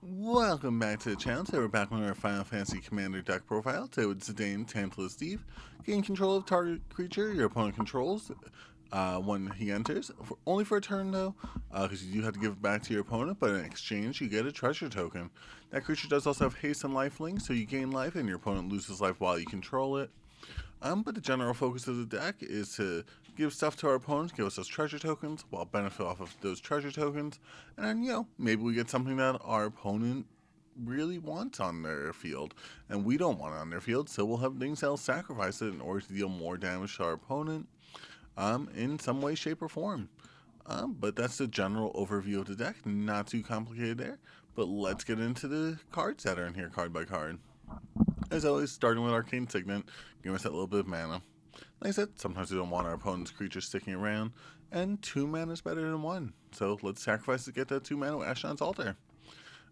Welcome back to the channel. Today we're back on our Final Fantasy Commander deck profile. Today with Zidane, Tantalus, Steve. Gain control of target creature your opponent controls when he enters. Only for a turn though, because you do have to give it back to your opponent, but in exchange you get a treasure token. That creature does also have haste and lifelink, so you gain life and your opponent loses life while you control it. But the general focus of the deck is to give stuff to our opponents, give us those treasure tokens, while benefit off of those treasure tokens, and then, maybe we get something that our opponent really wants on their field, and we don't want it on their field, so we'll have things that'll sacrifice it in order to deal more damage to our opponent, in some way, shape, or form. But that's the general overview of the deck, not too complicated there, but let's get into the cards that are in here, card by card. As always, starting with Arcane Signet, giving us that little bit of mana. Like I said, sometimes we don't want our opponent's creatures sticking around, and 2 mana is better than 1. So let's sacrifice to get that 2 mana with Ashnod's Altar.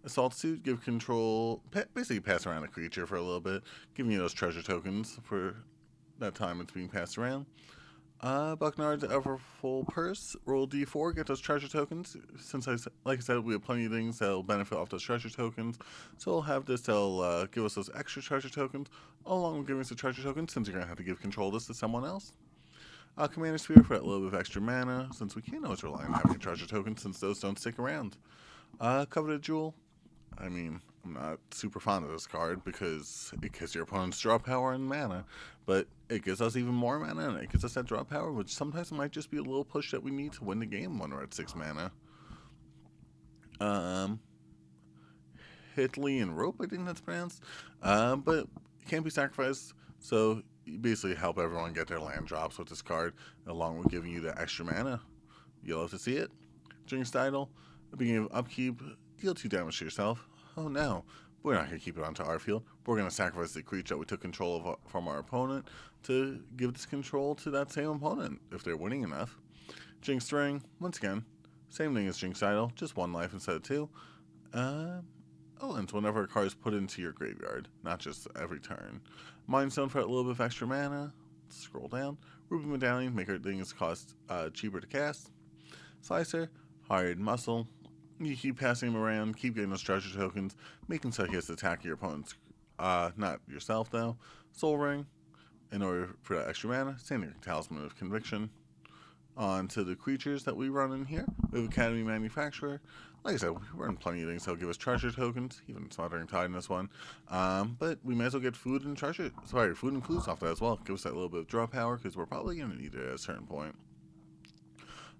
Assault Suit, give control, basically pass around a creature for a little bit, giving you those treasure tokens for that time it's being passed around. Bucknard's Everfull Purse, roll d4, get those treasure tokens. Since like I said, we have plenty of things that'll benefit off those treasure tokens. So we'll have this that'll give us those extra treasure tokens, along with giving us the treasure tokens, since you're going to have to give control of this to someone else. Commander Sphere for that little bit of extra mana, since we can't always rely on having a treasure token, since those don't stick around. Coveted Jewel, I mean, I'm not super fond of this card because it gives your opponents draw power and mana, but it gives us even more mana and it gives us that draw power, which sometimes might just be a little push that we need to win the game when we're at 6 mana. Hitley and Rope, I think that's pronounced, but it can't be sacrificed, so you basically help everyone get their land drops with this card, along with giving you the extra mana. You'll have to see it. Jinx Idol, beginning of upkeep, deal 2 damage to yourself. Oh no, we're not going to keep it onto our field. We're going to sacrifice the creature that we took control of from our opponent to give this control to that same opponent if they're winning enough. Jinx Ring, once again, same thing as Jinx Idol, just 1 life instead of 2. And so whenever a card is put into your graveyard, not just every turn. Mind Stone for a little bit of extra mana. Scroll down. Ruby Medallion, make our things cost cheaper to cast. Slicer, Hard Muscle. You keep passing him around, keep getting those treasure tokens, making so he has to attack your opponent's, not yourself though. Soul Ring, in order for that extra mana. Standing Talisman of Conviction. On to the creatures that we run in here. We have Academy Manufacturer. Like I said, we run plenty of things that'll give us treasure tokens, even Smothering Tide in this one. But we may as well get food and food and clues off that as well. Give us that little bit of draw power, because we're probably going to need it at a certain point.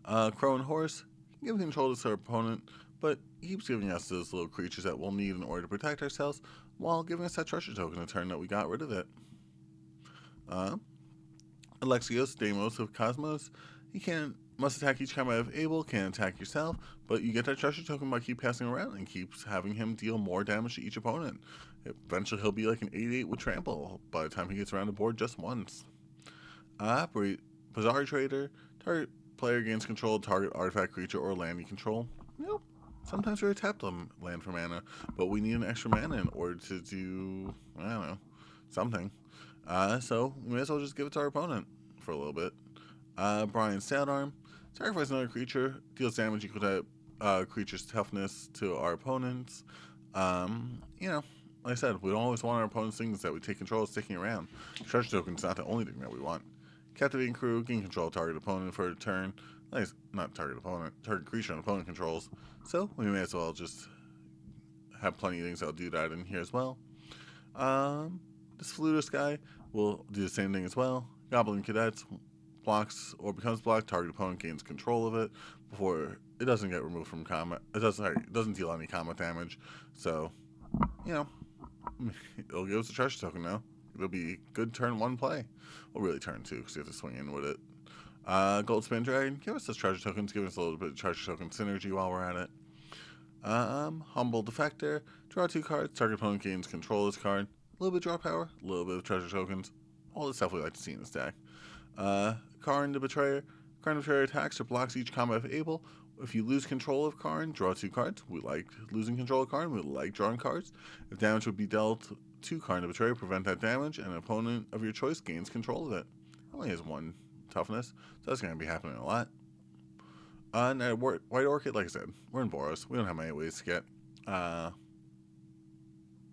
Crow and Horse, give control to our opponent, but he keeps giving us those little creatures that we'll need in order to protect ourselves, while giving us that treasure token a turn that we got rid of it. Alexios, Deimos of Cosmos, he must attack each time I have able, can't attack yourself, but you get that treasure token by keep passing around and keeps having him deal more damage to each opponent. Eventually he'll be like an 8/8 with trample by the time he gets around the board just once. Bazaar Trader, target player gains control of target artifact, creature, or land you control. Nope. Sometimes we're tapped on land for mana, but we need an extra mana in order to do, I don't know, something. So we may as well just give it to our opponent for a little bit. Brian's Stout Arm, sacrifice another creature, deals damage equal to creature's toughness to our opponents. Like I said, we don't always want our opponent's things that we take control of sticking around. Treasure token's not the only thing that we want. Captivating Crew, gain control of target opponent for a turn. Not target opponent, target creature and opponent controls. So we may as well just have plenty of things that'll do that in here as well. This Flutus guy will do the same thing as well. Goblin Cadets blocks or becomes blocked, target opponent gains control of it before it doesn't get removed from combat. It doesn't deal any combat damage. So, it'll give us a treasure token now. It'll be good turn 1 play. Well, really turn 2 because you have to swing in with it. Goldspan Dragon, give us those treasure tokens, give us a little bit of treasure token synergy while we're at it. Humble Defector, draw 2 cards, target opponent gains control of this card. A little bit of draw power, a little bit of treasure tokens. All the stuff we like to see in this deck. Karn the Betrayer. Karn the Betrayer attacks or blocks each combat if able. If you lose control of Karn, draw 2 cards. We like losing control of Karn. We like drawing cards. If damage would be dealt to Karn the Betrayer, prevent that damage, and an opponent of your choice gains control of it. It only has 1 toughness, so that's going to be happening a lot. And White Orchid, like I said, we're in Boros. We don't have many ways to get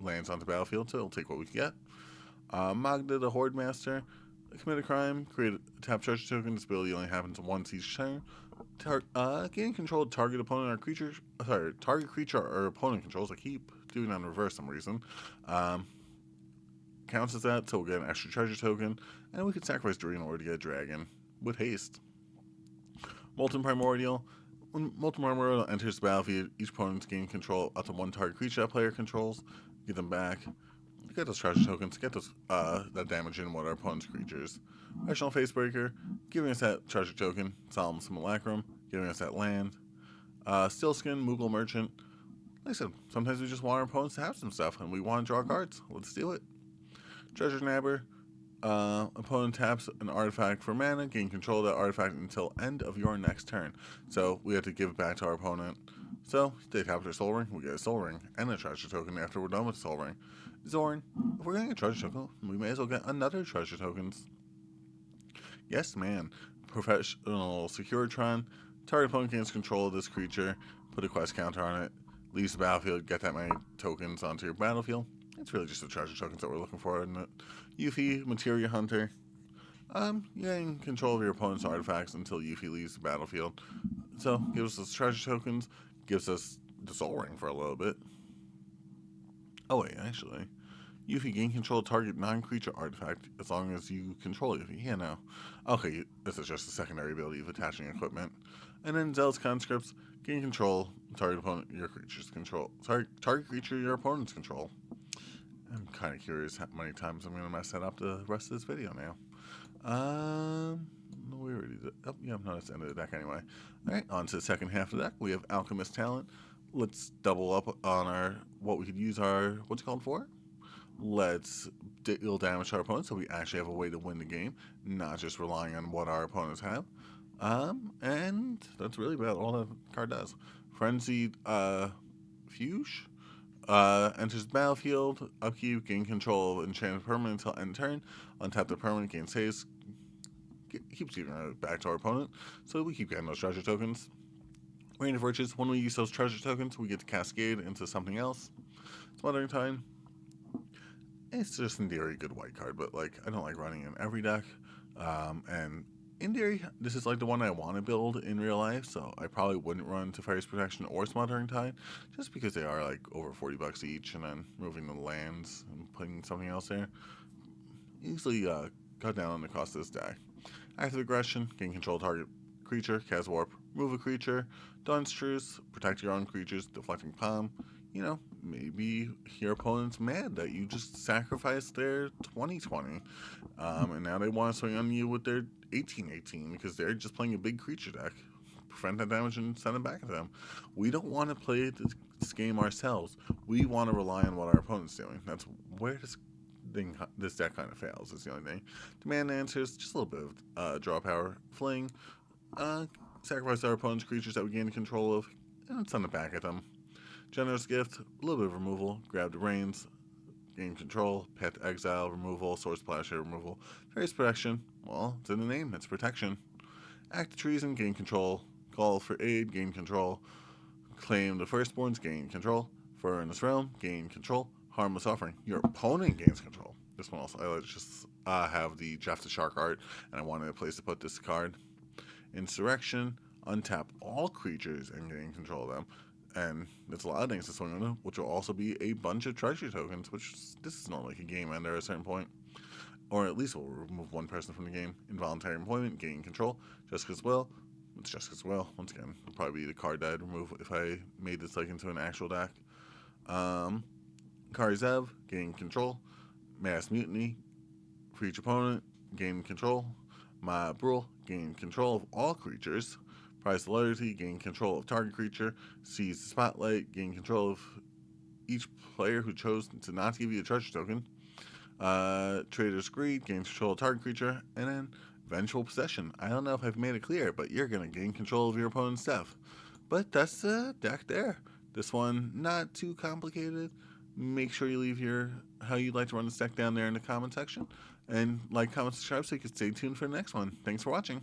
lands onto the battlefield, so it'll take what we can get. Magda, the Horde Master, commit a crime, create a tap treasure token. This ability only happens once each turn. Gain control of target opponent or creature. Target creature or opponent controls. I keep doing that in reverse for some reason. Counts as that, so we'll get an extra treasure token, and we can sacrifice Doreen in order to get a dragon with haste. Molten Primordial. When Molten Primordial enters the battlefield, each opponent gain control up to one target creature that player controls. Get them back. Get those treasure tokens. Get those that damage in with our opponent's creatures. Rational Facebreaker, giving us that treasure token. Solemn Simulacrum, giving us that land. Stillskin, Moogle Merchant. Like I said, sometimes we just want our opponents to have some stuff, and we want to draw cards. Let's do it. Treasure Nabber. Opponent taps an artifact for mana, gain control of that artifact until end of your next turn. So we have to give it back to our opponent. So they tap their Soul Ring, we get a Soul Ring and a treasure token after we're done with Soul Ring. Zorn, if we're getting a treasure token, we may as well get another treasure tokens. Yes, man. Professional Securitron. Target opponent gains control of this creature, put a quest counter on it, leaves the battlefield, get that many tokens onto your battlefield. It's really just the treasure tokens that we're looking for, isn't it? Yuffie, Materia Hunter. You gain control of your opponent's artifacts until Yuffie leaves the battlefield. So, gives us treasure tokens, gives us the Soul Ring for a little bit. Oh wait, actually. Yuffie gain control of target non-creature artifact as long as you control Yuffie. Yeah, no. Okay, this is just a secondary ability of attaching equipment. And then Zealous Conscripts, gain control, target opponent, your creature's control. Target creature, your opponent's control. I'm kind of curious how many times I'm going to mess that up the rest of this video now. We already did. Oh, yeah, no, that's the end of the deck anyway. Alright, on to the second half of the deck. We have Alchemist Talent. Let's double up on what we could use our, what's it called for? Let's deal damage to our opponents so we actually have a way to win the game, not just relying on what our opponents have. And that's really about all the card does. Frenzied Fuge. Enters the battlefield, upkeep, gain control of enchanted permanent until end turn. Untap the permanent, gain saves. Keeps giving it back to our opponent, so we keep getting those treasure tokens. Rain of Virtues, when we use those treasure tokens, we get to cascade into something else. Smothering Time. It's just in theory a good white card, but like I don't like running in every deck. And in theory, this is like the one I want to build in real life, so I probably wouldn't run Teferi's Protection or Smothering Tide, just because they are like over $40 each, and then moving the lands and putting something else there. Easily cut down on the cost of this deck. Active Aggression, gain control of target creature, cast Warp, move a creature, Dawn's Truce, protect your own creatures, Deflecting Palm. You know, maybe your opponent's mad that you just sacrificed their 2020, and now they want to swing on you with their 1818 because they're just playing a big creature deck. Prevent that damage and send it back to them. We don't want to play this game ourselves. We want to rely on what our opponent's doing. That's where this deck kind of fails, is the only thing. Demand Answers, just a little bit of draw power. Fling, sacrifice our opponent's creatures that we gain control of, and send it back at them. Generous Gift, a little bit of removal, grab the reins, gain control, pet exile, removal, Source Splasher, removal. Various Protection, well, it's in the name, it's protection. Act of Treason, gain control, call for aid, gain control. Claim the Firstborns, gain control. Furnace Realm, gain control. Harmless Offering, your opponent gains control. This one also, I just have the Jeff the Shark art, and I wanted a place to put this card. Insurrection, untap all creatures and gain control of them. And there's a lot of things to swing on, which will also be a bunch of treasure tokens, which this is not like a game ender at a certain point. Or at least we'll remove one person from the game. Involuntary Employment, gain control. Jessica's Will, it's Jessica's Will. Once again, it'll probably be the card that I'd remove if I made this like into an actual deck. Karizev, gain control. Mass Mutiny, for each opponent, gain control. Ma Brule, gain control of all creatures. Prize Loyalty, gain control of target creature. Seize the Spotlight, gain control of each player who chose to not give you a treasure token. Trader's Greed, gain control of target creature. And then Vengeful Possession. I don't know if I've made it clear, but you're going to gain control of your opponent's stuff. But that's the deck there. This one, not too complicated. Make sure you leave how you'd like to run this deck down there in the comment section. And like, comment, subscribe so you can stay tuned for the next one. Thanks for watching.